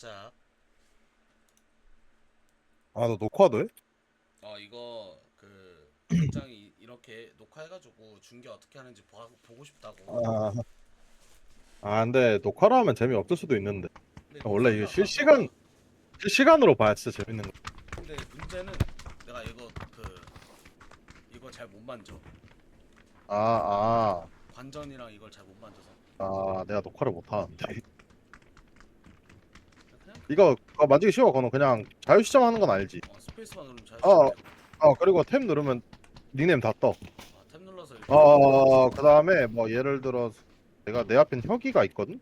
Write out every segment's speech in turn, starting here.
자, 아, 너 녹화도 해? 이거 그 대장이 이렇게 녹화해가지고 중계 어떻게 하는지 보고 싶다고. 아, 근데 녹화로 하면 재미없을 수도 있는데. 근데 원래 이게 상관없어. 실시간으로 봐야 진짜 재밌는 거. 근데 문제는 내가 이거 잘 못 만져. 아, 관전이랑 이걸 잘 못 만져서. 내가 녹화를 못 하는데. 그냥 이거 만지기 쉬워, 거는 그냥 자유 시점하는 건 알지? 스페이스만 누르면 잘 어, 시면 되고. 그리고 탭 누르면 닉네임 다 떠. 탭 눌러서 이렇게 탭 그다음에 뭐 예를 들어 내가 내 앞엔 혁이가 있거든?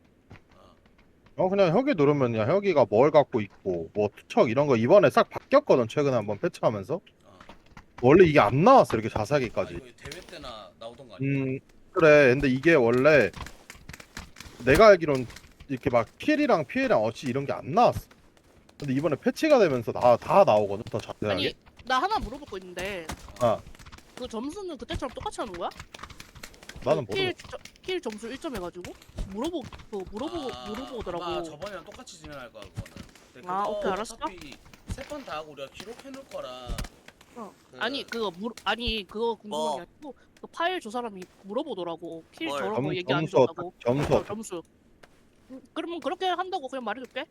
아, 그냥 혁이 누르면 그냥 혁이가 뭘 갖고 있고 뭐 투척 이런 거 이번에 싹 바뀌었거든, 최근에 한번 패치하면서. 아, 원래 이게 안 나왔어, 이렇게 자세하게까지. 이거 대회 때나 나오던 거 아닌가? 음, 그래. 근데 이게 원래 내가 알기론 이렇게 막 킬이랑 피해랑 어치 이런 게 안 나왔어. 근데 이번에 패치가 되면서 다 나오거든, 더 자세하게. 아니 나 하나 물어볼 거 있는데 아, 그 점수는 그때처럼 똑같이 하는 거야? 나는 모르겠어. 킬 점수 1점 해가지고 물어보더라고. 아마 저번이랑 똑같이 진행할 거야 그거는. 근데 아, 그거 오케이, 알았어. 어차피 세 번 다 하고 우리가 기록해 놓을 거라. 어. 그- 아니 그거 궁금한 뭐? 게 아니고 그 파일 조 사람이 물어보더라고. 킬 뭘? 저런 거 얘기 안 점수 해줬다고. 점수 점수. 그러면 그렇게 한다고 그냥 말해줄게.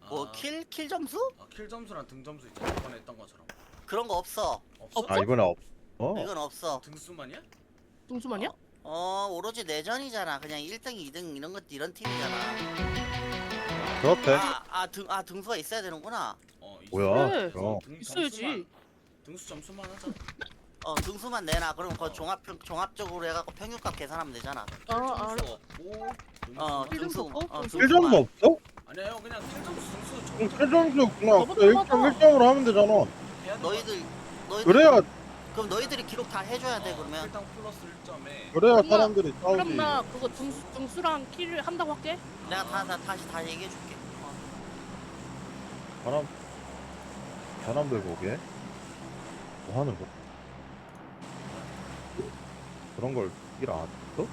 뭐 아, 킬 점수? 킬 점수랑 등 점수 있잖아 이번에 했던 것처럼. 그런 거 없어. 없어? 없어? 이번에 이건 없어. 등수만이야? 등수만이야? 오로지 내전이잖아. 그냥 1등, 2등 이런 것 이런 팀이잖아. 그렇대. 등수가 있어야 되는구나. 있어. 뭐야? 그래. 그럼. 있어야지. 등수 점수만 하자. 등수만 내놔. 그럼 그거 어. 종합적으로 해갖고 평균값 계산하면 되잖아. 아, 점수 없고 킬 점수 없고, 등수 1점도 없어? 아니야 형 그냥 킬 점수 등수 그럼 적어줘. 7점수 그냥 너무 1점 똑같아. 1점으로 하면 되잖아. 해야 돼. 너희들 그래야 그럼 너희들이 기록 다 해줘야 돼 그러면. 일단 플러스 1점에 그래야 그럼 나- 사람들이 싸우지. 그럼 나 그거 등수랑 킬 한다고 할게. 내가 다시 다 얘기해줄게. 사람들 보기에 뭐 하는 거? 그런 걸 일안 했어?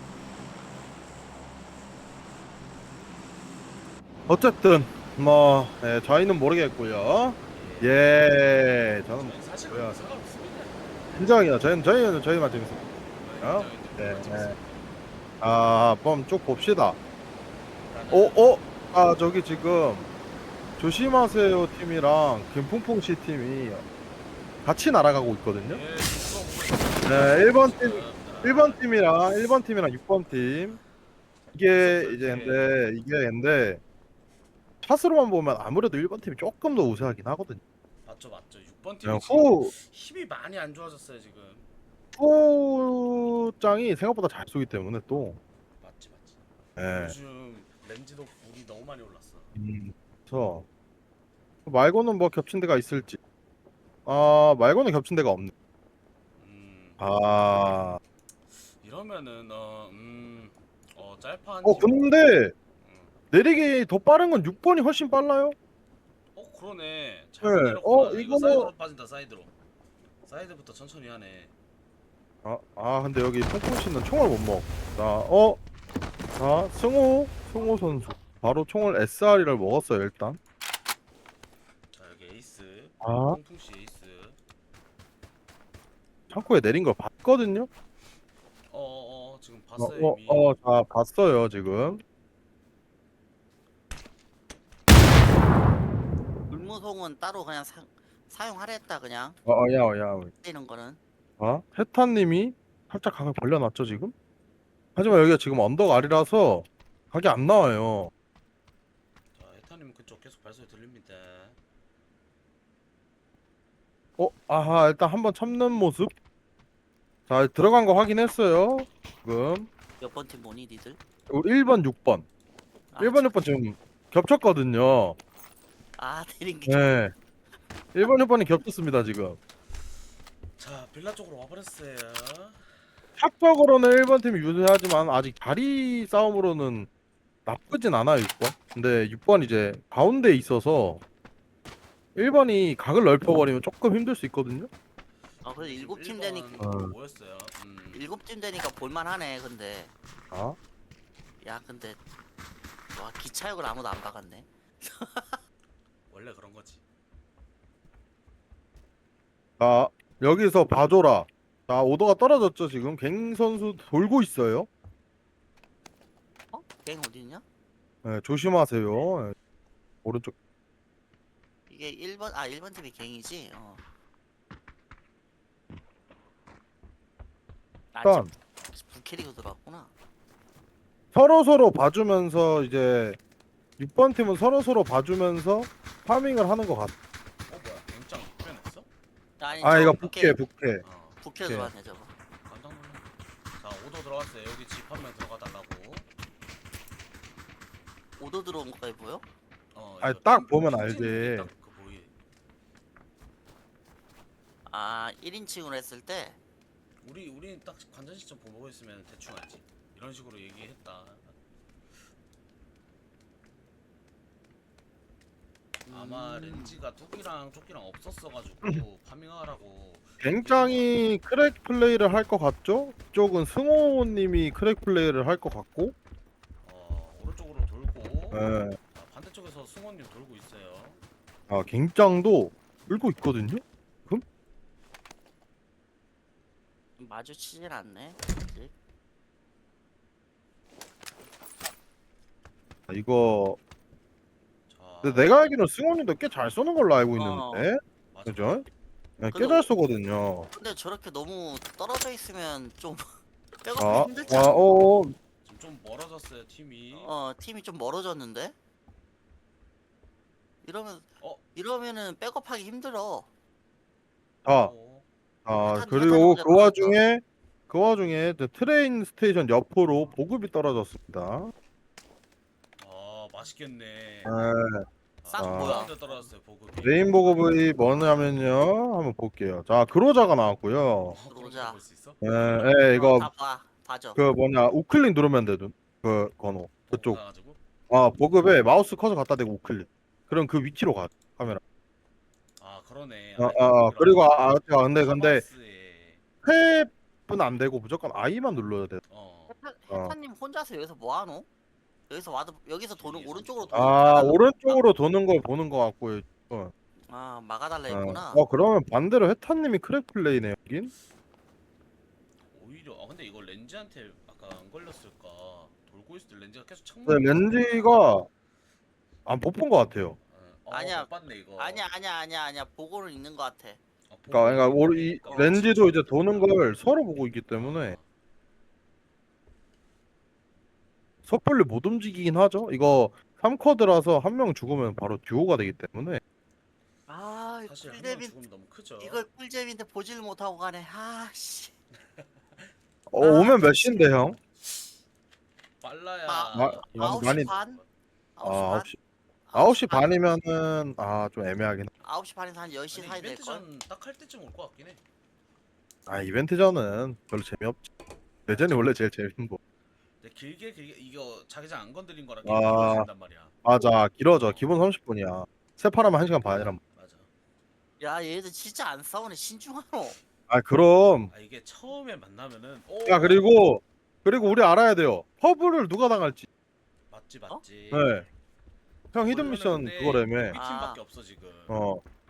어쨌든 뭐 저희는 모르겠고요. 저는 사실 뭐야, 상관없습니다. 인정이야. 저희만 재밌어. 네, 네. 한번 쭉 봅시다. 저기 지금 조심하세요 팀이랑 김풍풍 씨 팀이 같이 날아가고 있거든요. 네, 1번 팀이랑 6번 팀. 이게 근데 샷으로만 보면 아무래도 1번 팀이 조금 더 우세하긴 하거든요. 맞죠. 6번 팀이 그냥 지금 힘이 많이 안 좋아졌어요 지금. 후장이 생각보다 잘 쏘기 때문에 또. 맞지. 예. 요즘 렌즈도 물이 너무 많이 올랐어. 그래서 말고는 뭐 겹친 데가 있을지. 말고는 겹친 데가 없네. 음, 아, 이러면은 짤파 근데 내리기 더 빠른 건 6번이 훨씬 빨라요. 그러네. 잘 네. 내렸구나. 이거 이거 사이드로 빠진다 사이드로. 사이드부터 천천히 하네. 근데 여기 퐁퐁 씨는 총을 못 먹어. 자, 승호 선수. 바로 총을 SR이를 먹었어요, 일단. 자 여기 에이스. 아. 통풍씨 에이스. 창고에 내린 걸 봤거든요. 지금 봤어요 이미. 자, 봤어요, 지금. 물무송은 따로 그냥 사용하랬다 그냥. 야. 이런 거는. 헤타님이 살짝 각을 벌려놨죠, 지금? 하지만 여기가 지금 언덕 아래라서 각이 안 나와요. 자 해타님 그쪽 계속 발소리 들립니다. 일단 한번 참는 모습. 자, 들어간 거 확인했어요. 지금. 몇 번 팀 뭐니 니들? 우리 1번, 6번. 아, 1번, 6번 지금 겹쳤거든요. 내린 게. 네. 1번, 6번이 겹쳤습니다, 지금. 자 빌라 쪽으로 와버렸어요. 샷적으로는 1번 팀이 유리하지만 아직 자리 싸움으로는 나쁘진 않아요, 6번. 근데 6번 이제 가운데에 있어서 1번이 각을 넓혀버리면 조금 힘들 수 있거든요. 그래도 지금 7팀 1번 되니까 모였어요. 7팀 되니까 볼만하네. 근데 아, 야 근데 와 기차역을 아무도 안 박았네. 자, 여기서 봐줘라. 자, 오더가 떨어졌죠, 지금. 갱 선수 돌고 있어요. 어? 갱 어디 있냐? 예, 조심하세요. 예, 오른쪽. 이게 1번 팀이 갱이지. 일단 부캐리고 들어왔구나. 서로 봐주면서 이제 6번 팀은 서로 봐주면서 파밍을 하는 것 같아. 뭐야 갱짱 빼냈어? 아니 아, 저 이거 부캐. 부캐 들어왔네 저거. 깜짝 놀랐네. 자 오더 들어갔어요. 여기 집 한 명 들어가 달라고. 오더 들어온 거까지 보여? 아니, 이거 딱 팀- 보면 팀 알지. 찍는 게 딱 그 보이. 아 1인칭으로 했을 때 우리 딱 관전 시점 보고 있으면 대충 알지. 이런 식으로 얘기했다. 아마 렌지가 뚝이랑 조끼랑 없었어가지고 파밍하라고. 갱짱이 크랙 플레이를 할 것 같죠? 이쪽은 승호님이 크랙 플레이를 할 것 같고. 오른쪽으로 돌고. 예. 반대쪽에서 승원님 돌고 있어요. 아, 갱짱도 울고 있거든요. 마주치질 않네. 아직. 아, 이거 자, 근데 내가 알기로는 승호님도 꽤 잘 쏘는 걸로 알고 어. 있는데. 맞아. 그죠? 네, 근데 꽤 잘 쏘거든요. 근데 저렇게 너무 떨어져 있으면 좀 백업이 아, 힘들지 않아? 지금 좀 멀어졌어요 팀이. 팀이 좀 멀어졌는데? 이러면은 백업하기 힘들어. 자, 어, 아, 일단 그리고 혼자 그 와중에 이제 트레인 스테이션 옆으로 보급이 떨어졌습니다. 맛있겠네. 네, 싹 뭐야? 데 떨어졌어요 보급이. 메인 보급이 뭐냐면요. 한번 볼게요. 자, 그로자가 나왔고요. 그로자. 볼수 있어? 이거 다 봐줘. 그 뭐냐 우클릭 누르면 되든 그 번호 그쪽. 가가지고. 보급에 마우스 커서 갖다 대고 우클릭. 그럼 그 위치로 가 카메라. 그러네. 그리고 근데 카바스에. 탭은 안 되고 무조건 I만 눌러야 돼. 해타님 혼자서 여기서 뭐하노? 여기서 도는 뒤에서 오른쪽으로 좀- 도는 오른쪽으로 도는 걸 보는 것 같고요. 막아달라 했구나. 그러면 반대로 해타님이 크랙 플레이네 여긴. 오히려 근데 이거 렌즈한테 아까 안 걸렸을까? 돌고 있을 때 렌즈가 계속 네, 창문. 렌지가 못 본 것 같아요. 아니야. 못 봤네 이거. 아니야. 보고는 있는 것 같아. 그러니까 이 어, 렌지도 이제 도는 걸 서로 보고 있기 때문에 섣불리 못 움직이긴 하죠. 이거 3쿼드라서 한 명 죽으면 바로 듀오가 되기 때문에. 사실 한명 꿀잼인 죽으면 너무 크죠. 이걸 꿀잼인데 보질 못하고 가네. 아씨. 오면 몇 시인데 형? 빨라야. 아홉 많이- 시 반? 9시. 9시 반이면은 좀 애매하긴. 9시 반에서 한 10시 사이 이벤트 될걸? 전 딱 할 때쯤 올 것 같긴 해. 이벤트 전은 별로 재미없지. 내전이 원래 제일 재밌는 거. 근데 길게 이거 자기장 안 건드린 거라 아. 길어진단 말이야. 맞아, 길어져. 기본 30분이야. 세판하면 1시간 반이란. 맞아. 야 얘들 진짜 안 싸우네. 신중하노. 그럼. 이게 처음에 만나면은. 그리고 우리 알아야 돼요. 퍼블을 누가 당할지. 맞지. 네. 형 히든 이거는 미션 근데 그거라며. 우리 팀밖에 없어 지금.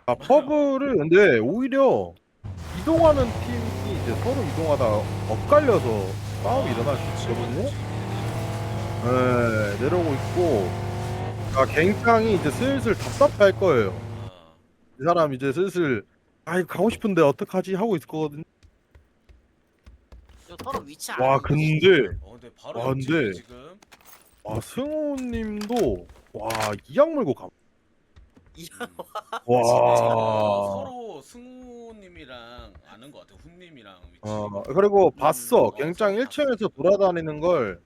퍼블을 근데 오히려 이동하는 팀이 이제 서로 이동하다 엇갈려서 싸움이 일어날 수 있거든요. 네, 내려오고 있고. 갱창이 이제 슬슬 답답할 거예요. 이 사람 이제 슬슬 가고 싶은데 어떡하지 하고 있을 거거든요. 이거 서로 위치 안 와, 근데 근데 바로 근데 옆집이 지금. 승호님도 이악 물고 가. 와. 와. 서로 승우님이랑 아는 것 같아. 훈님이랑 위치. 그리고 봤어. 갱짱 서로 1층에서 돌아다니는 걸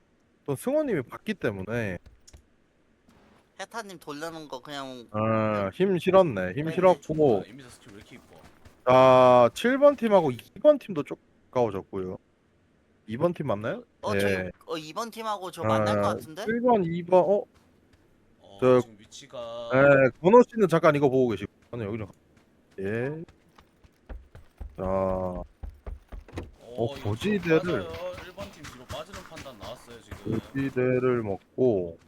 또 승호님이 봤기 때문에 해타님 돌려는 거 그냥 힘 실었네. 힘 네, 실었고. 이미사 스킬 왜 이렇게 이뻐? 7번 팀하고 2번 팀도 좀 가까워졌고요. 2번 팀 맞나요? 저기 2번 팀하고 저 만날 것 같은데? 1번, 2번. 저- 지금 위치가. 건호 씨는 잠깐 이거 보고 계시고. 저는 여기 좀. 예. 자, 이거 고지대를- 맞아요. 1번 팀 뒤로 빠지는 판단 나왔어요 지금. 고지대를 먹고.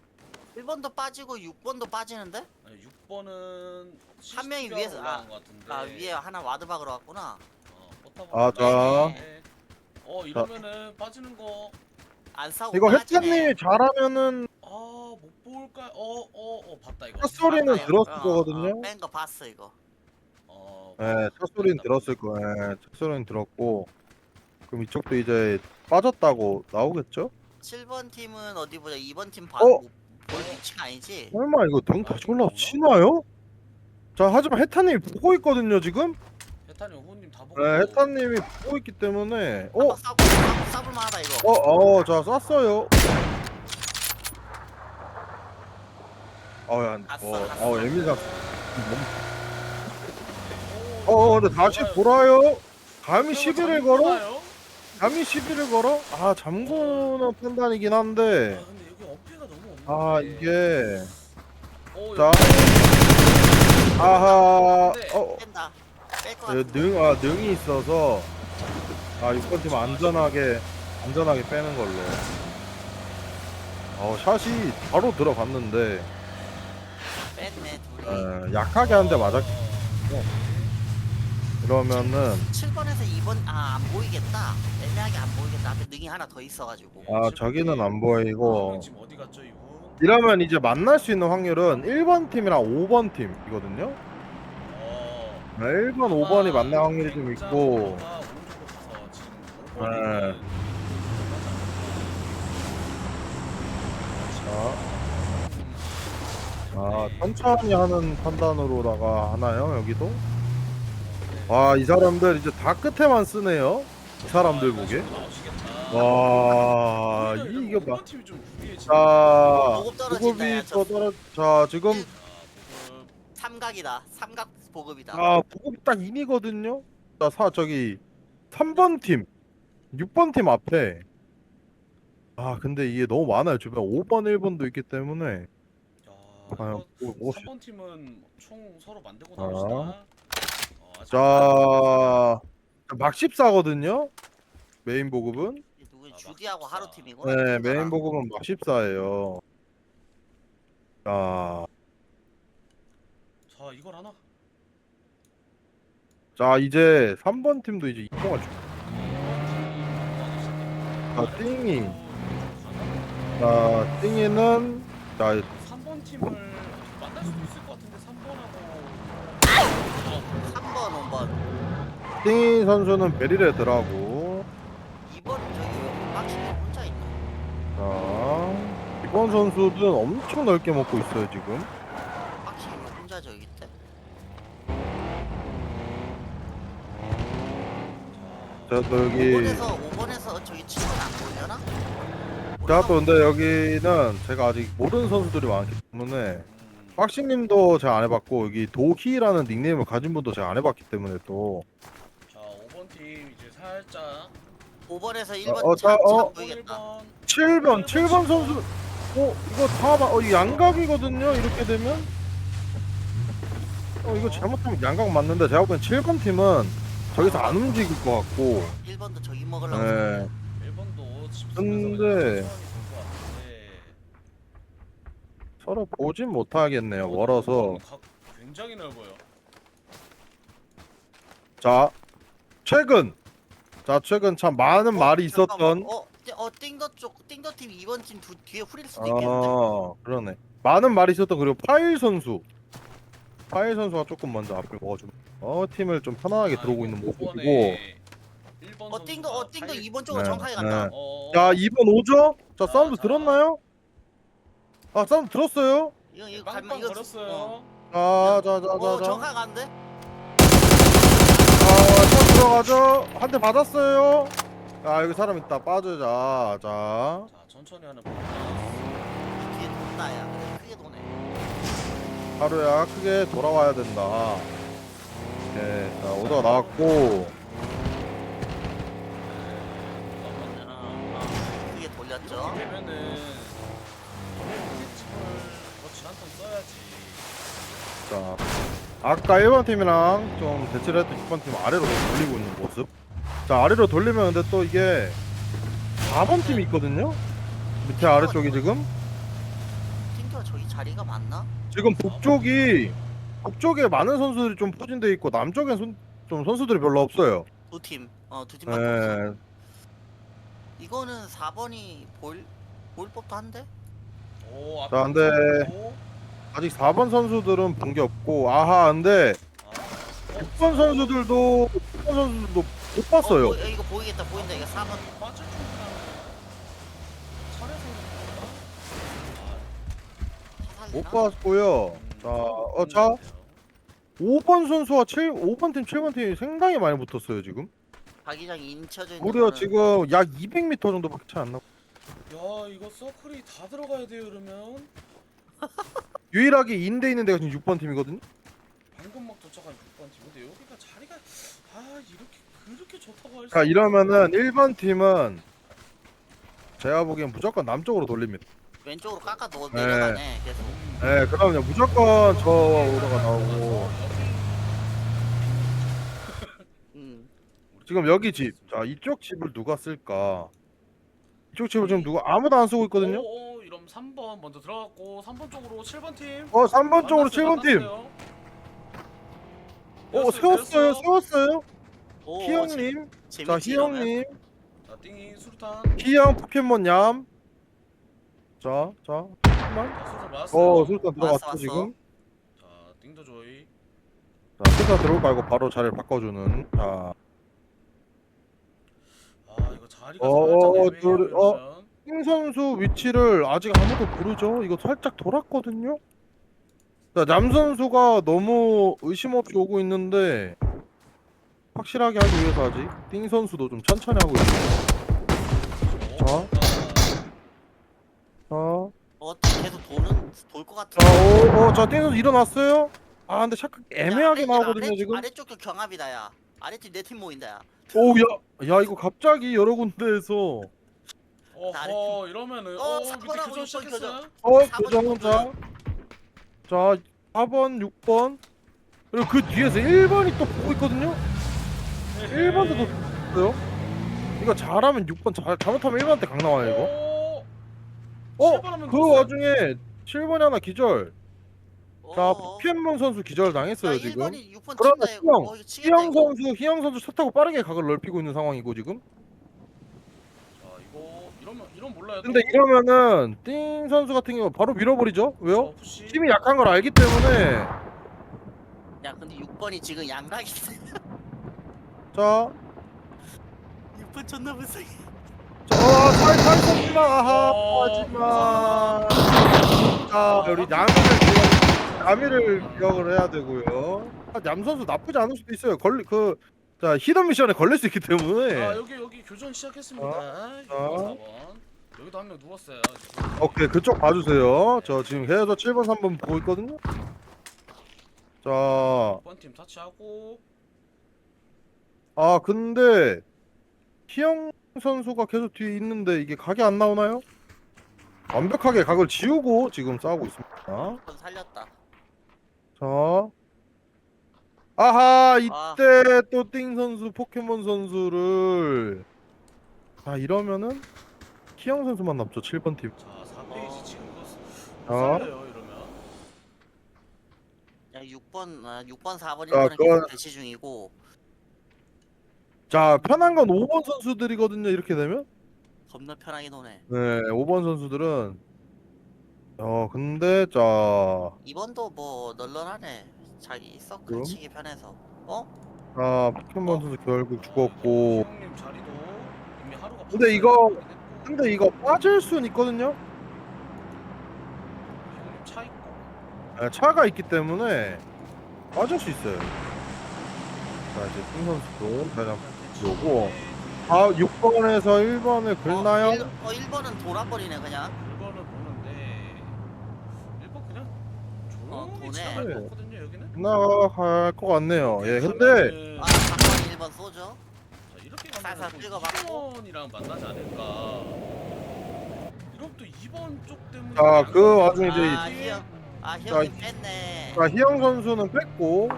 1번도 빠지고 6번도 빠지는데? 아니 6번은 한 명이 위에서- 올라간 것 같은데. 아 위에 하나 와드 박으러 왔구나. 포탑 자. 이러면은 빠지는 거. 안 싸우고 이거 빠지네. 햇사님이 잘하면은 못 볼까? 봤다 이거. 첫 소리는 맞아요. 들었을 거거든요. 뺀 거 봤어 이거. 네, 첫 소리는 들었을 거예요. 첫 소리는 들었고, 그럼 이쪽도 이제 빠졌다고 나오겠죠? 7번 팀은 어디 보자. 2번 팀 봐. 어? 볼 위치가 아니지. 설마 이거 등 다시 올라 치나요? 자, 하지만 해타님이 보고 있거든요, 지금? 해탄이 후님 다 보고. 네, 해타님이 보고 있기 때문에, 한번 싸볼 만하다 이거. 자, 쐈어요. 예민상. 근데 다시 돌아요. 감히 시비를 걸어? 감히 시비를 걸어? 아, 잠그는 판단이긴 한데, 근데 여기 어폐가 너무 없는데. 이게, 자. 자, 아하, 뺀다. 뺄거 같은데. 능이 있어서, 6번 팀 안전하게 빼는 걸로. 샷이 바로 들어갔는데, 뺐네 둘이. 약하게 한 대 맞았기 그러면은, 7번에서 2번 안 보이겠다. 애매하게 안 보이겠다. 앞에 능이 하나 더 있어가지고. 저기는 안 보이고, 지금 어디 갔죠 이분? 이러면 이제 만날 수 있는 확률은 1번 팀이랑 5번 팀이거든요. 1번, 5번이 만날 확률이 좀 있고, 천천히 하는 판단으로다가 하나요, 여기도? 이 사람들 이제 다 끝에만 쓰네요. 이 사람들 보게. 이게 막. 자, 보급 떨어진다, 보급이 야, 또 자, 지금, 삼각이다. 삼각 보급이다. 보급이 딱 인이거든요. 자, 3번 팀, 6번 팀 앞에. 근데 이게 너무 많아요. 주변 5번, 1번도 있기 때문에. 3번 팀은 총 서로 만들고 나옵시다. 자, 막 14거든요. 메인 보급은. 누구 주디하고 하루 팀이구나. 네, 메인 보급은 막 14예요. 자 이걸 하나. 자, 이제 3번 팀도 이제 이동을 띵이. 띵이는 3번 팀을 만날 수도 있을 것 같은데 3번하고 3번, 5번. 띵이 선수는 베리레드라고. 2번 저기 박신이 혼자 있나? 자, 이번 선수는 엄청 넓게 먹고 있어요 지금. 박신이 혼자 저기 있대. 자, 또 여기. 5번에서 저기 7번 안 보이려나? 자, 또 근데 여기는 제가 아직 모르는 선수들이 많기 때문에 박신님도 제가 안 해봤고, 여기 도희라는 닉네임을 가진 분도 제가 안 해봤기 때문에 또. 자 5번 팀 이제 살짝 5번에서 1번 참 보이겠다. 7번 선수. 이거 이거 양각이거든요. 이렇게 되면. 이거 잘못하면 양각 맞는데 제가 보기엔 7번 팀은 저기서 안 움직일 것 같고. 1번도 저기 먹으려고. 네. 1번도 근데 서로 보진 못하겠네요. 멀어서. 굉장히 넓어요. 자, 최근 참 많은 말이 있었던. 띵더 팀 2번 팀 뒤에 후릴 수도 있겠는데. 그러네. 많은 말이 있었던 그리고 파일 선수가 조금 먼저 앞을 먹어주면 팀을 좀 편안하게 들어오고 있는 모습이고. 띵더 2번 쪽으로 네, 정확하게 간다. 자, 2번 오죠? 자, 사운드 들었나요? 사운드 들었어요? 이거 빵빵 이거 걸었어요. 자, 정확하게 간대. 차 들어가죠? 한 대 받았어요. 여기 사람 있다. 빠지자. 자, 자 천천히 하는 뒤에 돈다 야. 그래, 크게 도네. 하루야 크게 돌아와야 된다. 네, 자, 오더가 나왔고. 크게 돌렸죠. 되면은 더 지난턴 써야지. 자, 아까 1번 팀이랑 좀 대치를 했던 6번 팀 아래로 돌리고 있는 모습. 자, 아래로 돌리면 근데 또 이게 4번 팀이 있거든요? 밑에 아래쪽이 지금. 띵더가 자리가 맞나? 지금 북쪽에 많은 선수들이 좀 포진돼 있고 남쪽엔 좀 선수들이 별로 없어요. 두 팀밖에 없어. 네. 이거는 4번이 보일 법도 한데? 오 자, 앞에 근데 잡고. 아직 4번 선수들은 본 게 없고 아하 근데 아, 6번 선수들도 못 봤어요. 이거 보이겠다 보인다. 이거 4번. 빠질 준비하는 차례 생겼나? 못 봤고요. 자 5번 선수와 5번 팀, 7번 팀이 상당히 많이 붙었어요 지금. 자기장이 인쳐져 있는 무려 거는 지금 약 200m 정도밖에 차이 안 나고 야 이거 서클이 다 들어가야 돼요 이러면. 유일하게 인대 있는 데가 지금 6번 팀이거든요. 방금 막 도착한 6번 팀. 근데 여기가 자리가 이렇게 그렇게 좋다고 할 수. 자 이러면은 1번 팀은 제가 보기엔 무조건 남쪽으로 돌립니다. 왼쪽으로 깎아 넣어 네. 내려가네 계속. 네 그럼요 무조건 저 오더가 나오고 지금 여기 집. 자 이쪽 집을 누가 쓸까? 이쪽 집을 지금 누가 아무도 안 쓰고 있거든요. 이러면 3번 먼저 들어갔고 3번 쪽으로 7번 팀. 3번 쪽으로 만났어요, 7번 팀. 만났어요. 세웠어요. 오, 희영님. 자 재밌지, 이러면? 희영님. 자 띵이 수류탄. 희영 포켓몬 얌. 자 잠깐만. 자 수류탄 맞았어요. 수류탄 들어갔어 왔어. 지금. 자 띵도 조이. 자 수류탄 들어올 거 알고 바로 자리를 바꿔주는. 자 이거 자리가 어, 살짝 어, 애매해요 둘, 이러면. 띵 선수 위치를 아직 아무도 모르죠. 이거 살짝 돌았거든요. 자, 남 선수가 너무 의심 없이 오고 있는데 확실하게 하기 위해서 아직 띵 선수도 좀 천천히 하고 있어요. 계속 돌 것 같은. 자, 띵 선수 일어났어요. 아, 근데 잠깐 애매하게 나오거든요 지금. 아래쪽도 경합이다 야. 아래쪽 내 팀 모인다 야. 야, 이거 갑자기 여러 군데에서 이러면은 어, 밑에 4번하고 교전 6번 시작했어요. 교정 자, 4번, 6번 그리고 그 뒤에서 1번이 또 보고 있거든요. 1번도 또 있어요. 이거 잘하면 6번 잘못하면 1번한테 강 나와요 이거. 그 와중에 7번이 하나 기절. 자 포켓몬 선수 기절 당했어요 지금. 1번이 6번 그러면 친다 이거. 이거 치겠다 이거. 희영 선수 차 타고 빠르게 각을 넓히고 있는 상황이고 지금. 자 이러면 몰라요. 근데 이러면은 띵 선수 같은 경우 바로 밀어버리죠. 왜요? 푸시. 팀이 약한 걸 알기 때문에. 야 근데 6번이 지금 양락이. 자 6번 존나 불쌍해. 살살 쏘지마. 하지마. 자 우리 남이를 기억을 해야 되고요. 남 선수 나쁘지 않을 수도 있어요. 자 히든 미션에 걸릴 수 있기 때문에. 여기 교전 시작했습니다. 6번, 4번. 여기도 한 명 누웠어요. 오케이 그쪽 봐주세요. 저 지금 헤어져 7번 3번 보고 있거든요. 자 6번 팀 터치하고. 근데 희영 선수가 계속 뒤에 있는데 이게 각이 안 나오나요? 완벽하게 각을 지우고 지금 싸우고 있습니다. 6번 살렸다. 자 아하 이때 또 띵 선수 포켓몬 선수를 자 이러면은 희영 선수만 남죠 7번 팀. 자 4페이지 지금 이거 어. 살려요 이러면. 야 6번 4번 자, 1번은 계속 대치 중이고. 자 편한 건 5번 선수들이거든요 이렇게 되면. 겁나 편하게 노네. 네 5번 선수들은 근데 자 2번도 뭐 널널하네. 자기 서클 그럼? 치기 편해서. 포켓몬 선수 결국 죽었고. 희영님 자리도 이미 하루가. 근데 이거 빠질 순 있거든요. 희영님 차 있고. 네, 차가 있기 때문에 빠질 수 있어요. 자 이제 띵 선수도 그냥 요거 6번에서 1번을 긁나요? 1번은 돌아버리네 그냥. 1번을 보는데 1번 그냥 조용히 도네. 지나갈 것 네. 같거든요 여기는. 나갈 것 같네요. 예, 근데 가면은 4번 1번 쏘죠. 자, 이렇게 살살 가면 찍어봤고. 2번이랑 만나지 않을까. 이럼 또 2번 쪽 때문에. 자, 그 와중에 이제 희영이 뺐네. 자 희영 선수는 뺐고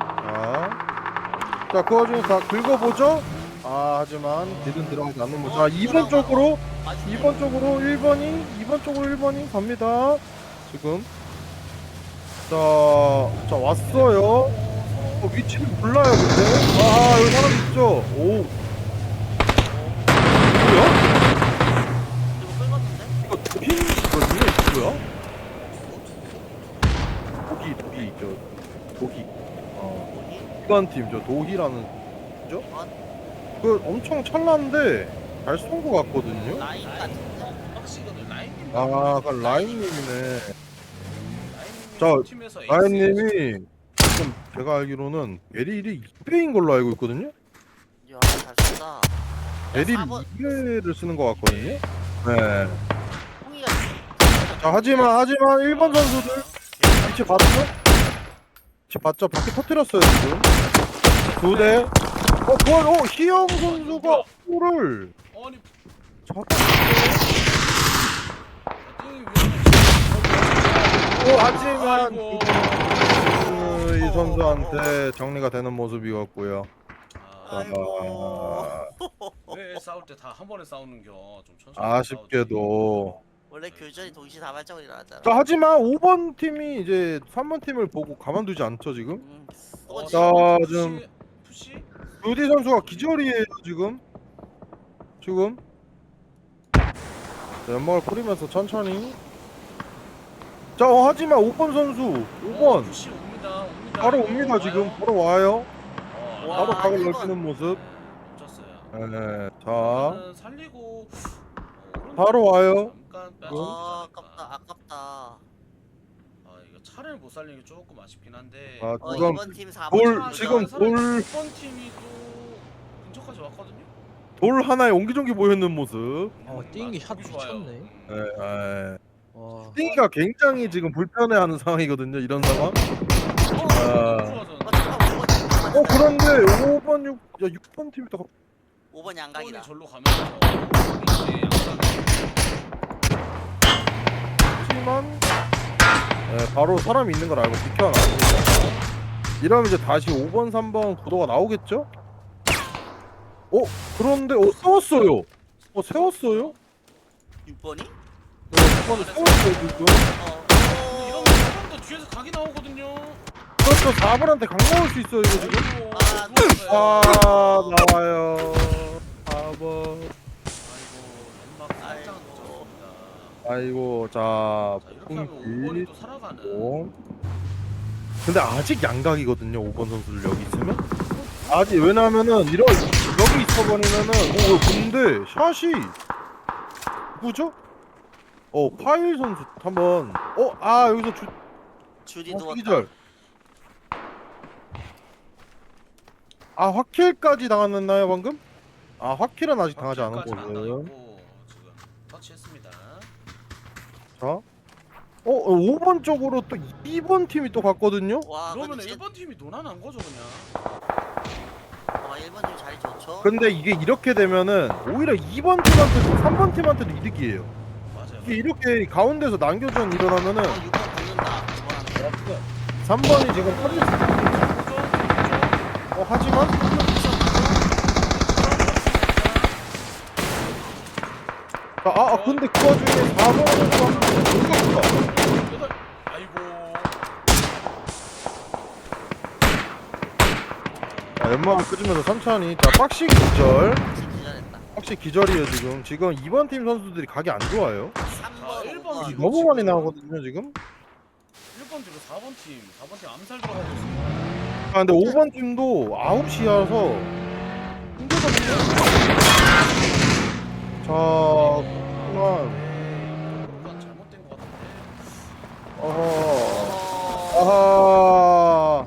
그 와중에 다 긁어보죠. 하지만 딜은 들어가지 않는 거. 자 2번 쪽으로 1번이 갑니다. 지금 자 왔어요. 위치를 몰라요 근데. 아 여기 사람 있죠. 오 뭐야? 이거 끌었는데? 이거 핀이거든요. 이거 뭐야? 도기 저 도기. 어 거기? 이관 팀저 도희라는 죠? 이건 그 엄청 찰나는데 잘 쏜 거 같거든요. 라인 같은데? 확실히 라인님. 아, 그 라인님이네. 자, 팀에서 라인님이 지금 제가 알기로는 베릴이 2배인 걸로 알고 있거든요. 야, 잘 쏜다. 베릴 4번 2배를 쓰는 것 같거든요. 네. 홍이가 자, 하지만 1번 선수들 위치 봤죠? 위치 봤죠? 바퀴 터뜨렸어요 지금. 2대. 희영 선수가 골을 아니 잡았어요. 하지만 아이고. 이 선수한테 정리가 되는 모습이었고요. 아이고. 왜 싸울 때 다 한 번에 싸우는겨? 좀 천천히 아쉽게도. 원래 교전이 동시다발적으로 일어나잖아. 자, 하지만 5번 팀이 이제 3번 팀을 보고 가만두지 않죠 지금. 싸우지. 자, 푸시, 좀- 푸시? 루디 선수가 기절이에요 지금. 자, 연막을 뿌리면서 천천히. 자, 하지만 5번 선수 5번 푸시 옵니다. 바로 옵니다 지금. 바로 와요. 와, 바로 와, 각을 1번. 넓히는 모습. 멈췄어요. 네, 자 그러면은 살리고 바로 와요. 잠깐 빼. 아깝다, 아깝다. 아 이거 차를 못 살리는 게 조금 아쉽긴 한데. 아, 어, 지금 2번 팀 4번 돌 지금 돌 6번 팀이 또 근처까지 왔거든요. 돌 하나에 옹기종기 모여있는 모습. 띵기 샷 미쳤네. 네, 와. 띵이가 굉장히 지금 불편해하는 상황이거든요. 이런 상황. 그런데 5번 6번 팀이 또 5번 양각이다. 절로 가면서 이제 하지만 바로 사람이 있는 걸 알고 비켜놨습니다. 이러면 이제 다시 5번 3번 구도가 나오겠죠? 그런데 세웠어요. 세웠어요? 6번이? 네, 6번을 세웠어요 지금. 이러면 4번도 뒤에서 각이 나오거든요. 그렇죠. 4번한테 강 나올 수 있어요 이거 지금. 아, 나와요. 4번. 아이고, 연막 살짝 늦었습니다. 아이고, 자, 자, 이렇게 하면 풍기. 5번이 또 살아가는. 근데 아직 양각이거든요. 5번 선수들 여기 있으면. 아직 왜냐면은 여기 있어버리면은 근데 샷이 누구죠? 파일 선수 한번. 여기서 줄이 누웠다. 기절. 확킬까지 당했나요 방금? 확킬은 아직 당하지 않은 확실까지는 안 거고요. 당했고, 지금 터치했습니다. 자, 5번 쪽으로 또 2번 팀이 또 갔거든요. 와, 그러면 근데 1번 팀이 논란한 거죠 그냥. 와, 1번 팀 자리 좋죠? 근데 이게 이렇게 되면은 오히려 2번 팀한테도 3번 팀한테도 이득이에요. 맞아요. 이게 이렇게 가운데서 남겨전 일어나면은 6번 붙는다. 2번한테. 3번이 지금 터질 수 있어요. 하지만 근데 그 와중에 4번은 또 아이고. 연막을 끄지면서 천천히. 자, 빡시 기절. 기절했다. 빡시 기절이에요 지금. 2번 팀 선수들이 각이 안 좋아요. 3번, 1번 5번. 지금 너무 많이 나오거든요 지금. 1번 뒤로 4번 팀 암살 들어가고 있습니다. 근데 5번 팀도 아웃이어서 힘들거든요. 자, 그만. 뭔가 잘못된 것 같은데. 아하.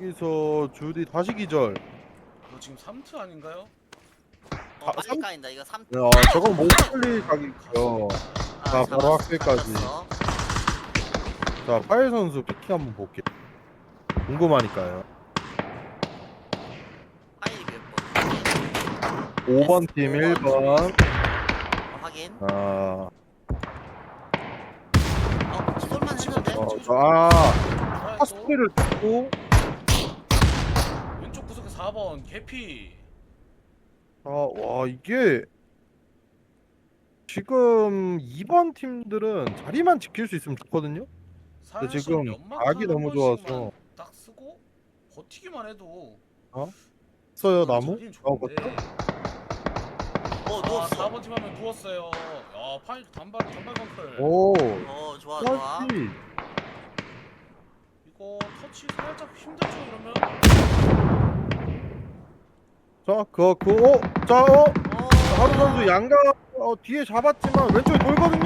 여기서 주디 다시 기절. 이거 지금 3트 아닌가요? 빨리 까인다. 이거 3. 저건 못 살릴 각이죠. 자, 바로 학교까지. 자, 파일 선수 피키 한번 볼게요. 궁금하니까요. 파일이 몇 번? 5번 팀 1번. 확인. 기술만 했는데. 좋아요, 또. 파스리를 듣고. 왼쪽 구석에 4번 개피. 와, 이게 지금 2번 팀들은 자리만 지킬 수 있으면 좋거든요. 사실 지금 연막 각이 한 너무 번씩만 좋아서. 딱 쓰고 버티기만 해도 써요 나무? 자리는 어 좋은데. 버텨? 어 아, 누웠어. 4번 팀 하면 누웠어요. 야, 파이 단발 건클. 오. 어 좋아 좋아. 그렇지. 이거 터치 살짝 힘들죠 이러면. 자, 하루 선수 양가 뒤에 잡았지만 왼쪽에 돌거든요.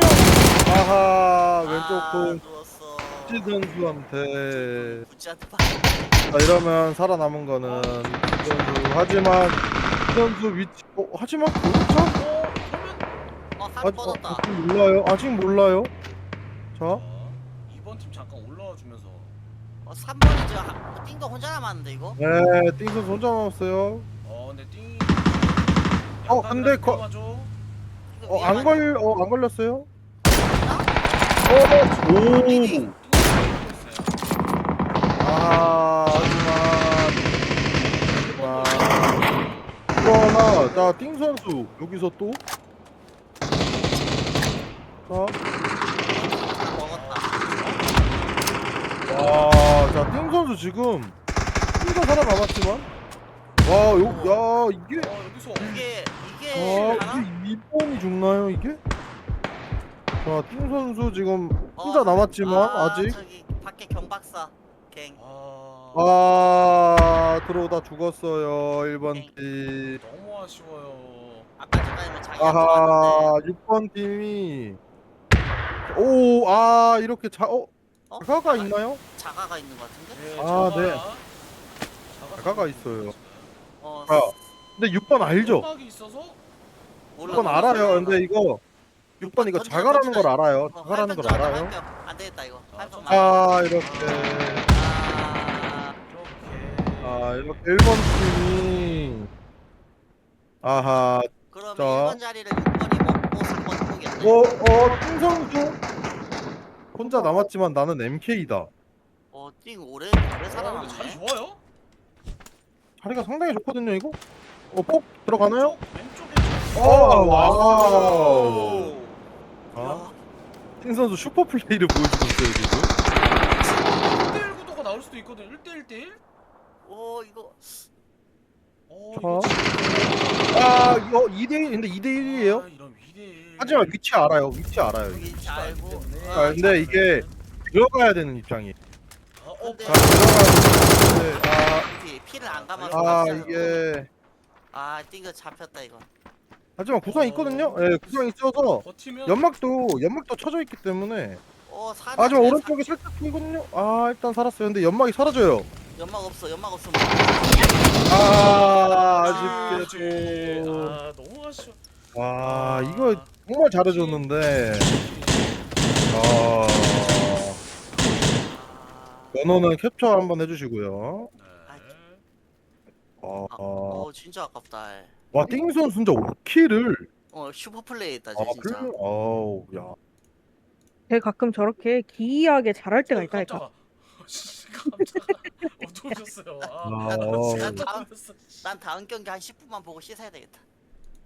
아하, 왼쪽 돌 누웠어. 지 선수한테. 구찌한테 봐. 자, 이러면 살아남은 거는 지 선수. 하지만 지 선수 위치. 하지만 그렇죠? 그러면 한 뻗었다. 아직 몰라요. 아직 몰라요. 자, 자, 2번 팀 잠깐 올라와 주면서 3번이 지금 띵도 혼자 남았는데 이거? 네, 띵 선수 혼자 남았어요. 근데 띵. 근데 위험하죠. 안 걸렸어요? 리딩. 오. 하지만 그러나 자띵 선수 여기서 또 먹었다. 자띵 선수 지금 혼자 살아남았지만 야 이게 여기서 이게 하나? 이게 2번이 죽나요 이게? 자띵 선수 지금 혼자 남았지만 아직 저기 밖에 경박사 갱. 들어오다 죽었어요 1번 팀. 너무 아쉬워요. 아까 전까지만 자기가 아하 들어왔는데. 6번 팀이 이렇게 자가가 있나요? 자가가 있는 것 같은데? 네. 자가가 있어요. 어. 근데 6번 알죠? 음악이 있어서 6번 알아요. 근데 이거 6번 이거 자가라는 걸 알아요. 자가라는 걸 알아요. 안 되겠다 이거. 이렇게 이렇게 1번 팀이 아하 그러면 자. 1번 자리를 6번이 먹고 3번 포기했네. 팀성수 혼자 남았지만 나는 MK다. 띵 오래 자리 살아남네. 좋아요? 자리가 상당히 좋거든요 이거. 폭 들어가나요? 왼쪽에 와우. 야, 팀 선수 슈퍼 플레이를 보여주고 있어요 지금. 1대1 구도가 나올 수도 있거든. 1대1 대1? 이거 이거 2대1 근데 2대1이에요. 이런 2대1. 하지만 위치 알아요. 위치 알아요. 이거. 여기 알고. 근데 이게 들어가야 되는 입장이에요. 근데 들어가야 되는데 피를 안 감아서. 이게 띵거 잡혔다 이거. 하지만 구상 있거든요. 예, 구상 있어서 버티면 연막도 쳐져 있기 때문에. 사나. 하지만 오른쪽에 살짝 보이거든요. 일단 살았어요. 근데 연막이 사라져요. 연막 없으면. 아쉽게도. 너무 아쉬워. 이거 정말 잘해줬는데. 번호는 캡처 한번 해주시고요. 네. 진짜 아깝다. 와, 띵선 진짜 5킬을. 슈퍼 플레이했다 진짜. 그래? 야. 걔 가끔 저렇게 기이하게 잘할 때가 있다니까. 깜짝아. 어두우셨어요. 난 다음 경기 한 10분만 보고 씻어야 되겠다.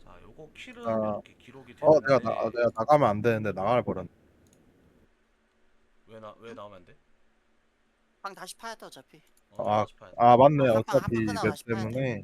자, 요거 킬은 이렇게 기록이 내가 되는데 내가 나가면 안 되는데 나갈 버렸네. 왜 나오면 안 돼? 방 다시 파야 돼 어차피. 아, 다시 봐야 돼. 맞네. 한 판 어차피 끝나고 맵 다시 봐야 돼. 때문에.